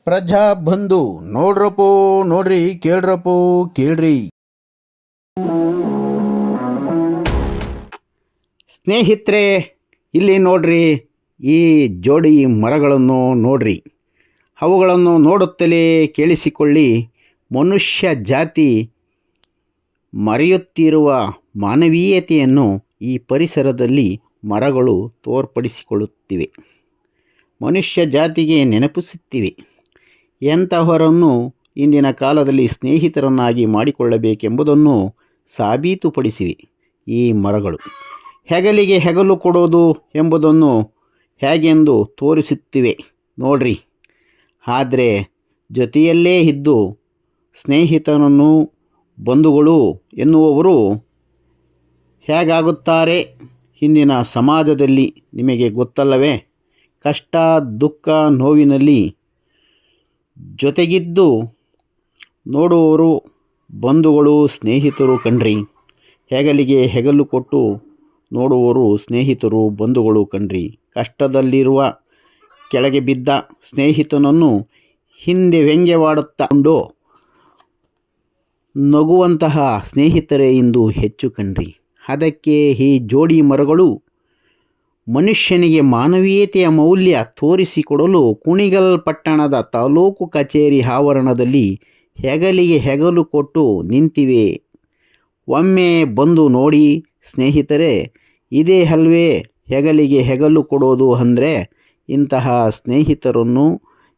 ಪ್ರಜಾ ಬಂಧು ನೋಡ್ರಪ್ಪೋ ನೋಡ್ರಿ ಕೇಳ್ರಪ್ಪೋ ಕೇಳ್ರಿ. ಸ್ನೇಹಿತರೆ, ಇಲ್ಲಿ ನೋಡ್ರಿ, ಈ ಜೋಡಿ ಮರಗಳನ್ನು ನೋಡ್ರಿ. ಅವುಗಳನ್ನು ನೋಡುತ್ತಲೇ ಕೇಳಿಸಿಕೊಳ್ಳಿ, ಮನುಷ್ಯ ಜಾತಿ ಮರೆಯುತ್ತಿರುವ ಮಾನವೀಯತೆಯನ್ನು ಈ ಪರಿಸರದಲ್ಲಿ ಮರಗಳು ತೋರ್ಪಡಿಸಿಕೊಳ್ಳುತ್ತಿವೆ. ಮನುಷ್ಯ ಜಾತಿಗೆ ನೆನಪಿಸುತ್ತಿವೆ. ಎಂತಹವರನ್ನು ಇಂದಿನ ಕಾಲದಲ್ಲಿ ಸ್ನೇಹಿತರನ್ನಾಗಿ ಮಾಡಿಕೊಳ್ಳಬೇಕೆಂಬುದನ್ನು ಸಾಬೀತುಪಡಿಸಿವೆ ಈ ಮರಗಳು. ಹೆಗಲಿಗೆ ಹೆಗಲು ಕೊಡೋದು ಎಂಬುದನ್ನು ಹೇಗೆಂದು ತೋರಿಸುತ್ತಿವೆ ನೋಡ್ರಿ. ಆದರೆ ಜೊತೆಯಲ್ಲೇ ಇದ್ದು ಸ್ನೇಹಿತನನ್ನು ಬಂಧುಗಳು ಎನ್ನುವವರು ಹೇಗಾಗುತ್ತಾರೆ ಇಂದಿನ ಸಮಾಜದಲ್ಲಿ ನಿಮಗೆ ಗೊತ್ತಲ್ಲವೇ? ಕಷ್ಟ ದುಃಖ ನೋವಿನಲ್ಲಿ ಜೊತೆಗಿದ್ದು ನೋಡುವವರು ಬಂಧುಗಳು ಸ್ನೇಹಿತರು ಕಣ್ರಿ. ಹೆಗಲಿಗೆ ಹೆಗಲು ಕೊಟ್ಟು ನೋಡುವವರು ಸ್ನೇಹಿತರು ಬಂಧುಗಳು ಕಣ್ರಿ. ಕಷ್ಟದಲ್ಲಿರುವ ಕೆಳಗೆ ಬಿದ್ದ ಸ್ನೇಹಿತನನ್ನು ಹಿಂದೆ ವ್ಯಂಗ್ಯವಾಡುತ್ತಾ ನಗುವಂತಹ ಸ್ನೇಹಿತರೇ ಇಂದು ಹೆಚ್ಚು ಕಣ್ರಿ. ಅದಕ್ಕೆ ಈ ಜೋಡಿ ಮರಗಳು ಮನುಷ್ಯನಿಗೆ ಮಾನವೀಯತೆಯ ಮೌಲ್ಯ ತೋರಿಸಿಕೊಡಲು ಕುಣಿಗಲ್ ಪಟ್ಟಣದ ತಾಲೂಕು ಕಚೇರಿ ಆವರಣದಲ್ಲಿ ಹೆಗಲಿಗೆ ಹೆಗಲು ಕೊಟ್ಟು ನಿಂತಿವೆ. ಒಮ್ಮೆ ಬಂದು ನೋಡಿ ಸ್ನೇಹಿತರೆ, ಇದೇ ಅಲ್ವೇ ಹೆಗಲಿಗೆ ಹೆಗಲು ಕೊಡೋದು ಅಂದರೆ. ಇಂತಹ ಸ್ನೇಹಿತರನ್ನು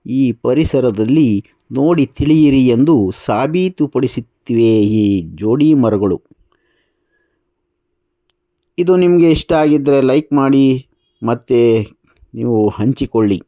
ಈ ಪರಿಸರದಲ್ಲಿ ನೋಡಿ ತಿಳಿಯಿರಿ ಎಂದು ಸಾಬೀತುಪಡಿಸುತ್ತಿವೆ ಈ ಜೋಡಿ ಮರಗಳು. ಇದು ನಿಮಗೆ ಇಷ್ಟ ಆಗಿದ್ದರೆ ಲೈಕ್ ಮಾಡಿ ಮತ್ತು ನೀವು ಹಂಚಿಕೊಳ್ಳಿ.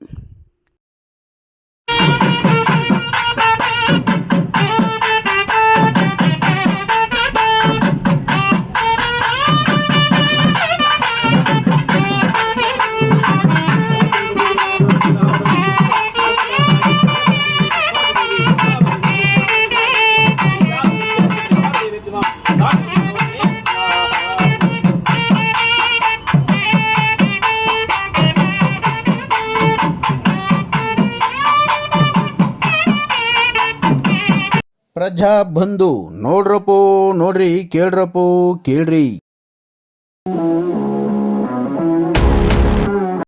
ಪ್ರಜಾ ಬಂಧು ನೋಡ್ರಪ್ಪೋ ನೋಡ್ರಿ ಕೇಳ್ರಪ್ಪೋ ಕೇಳ್ರಿ.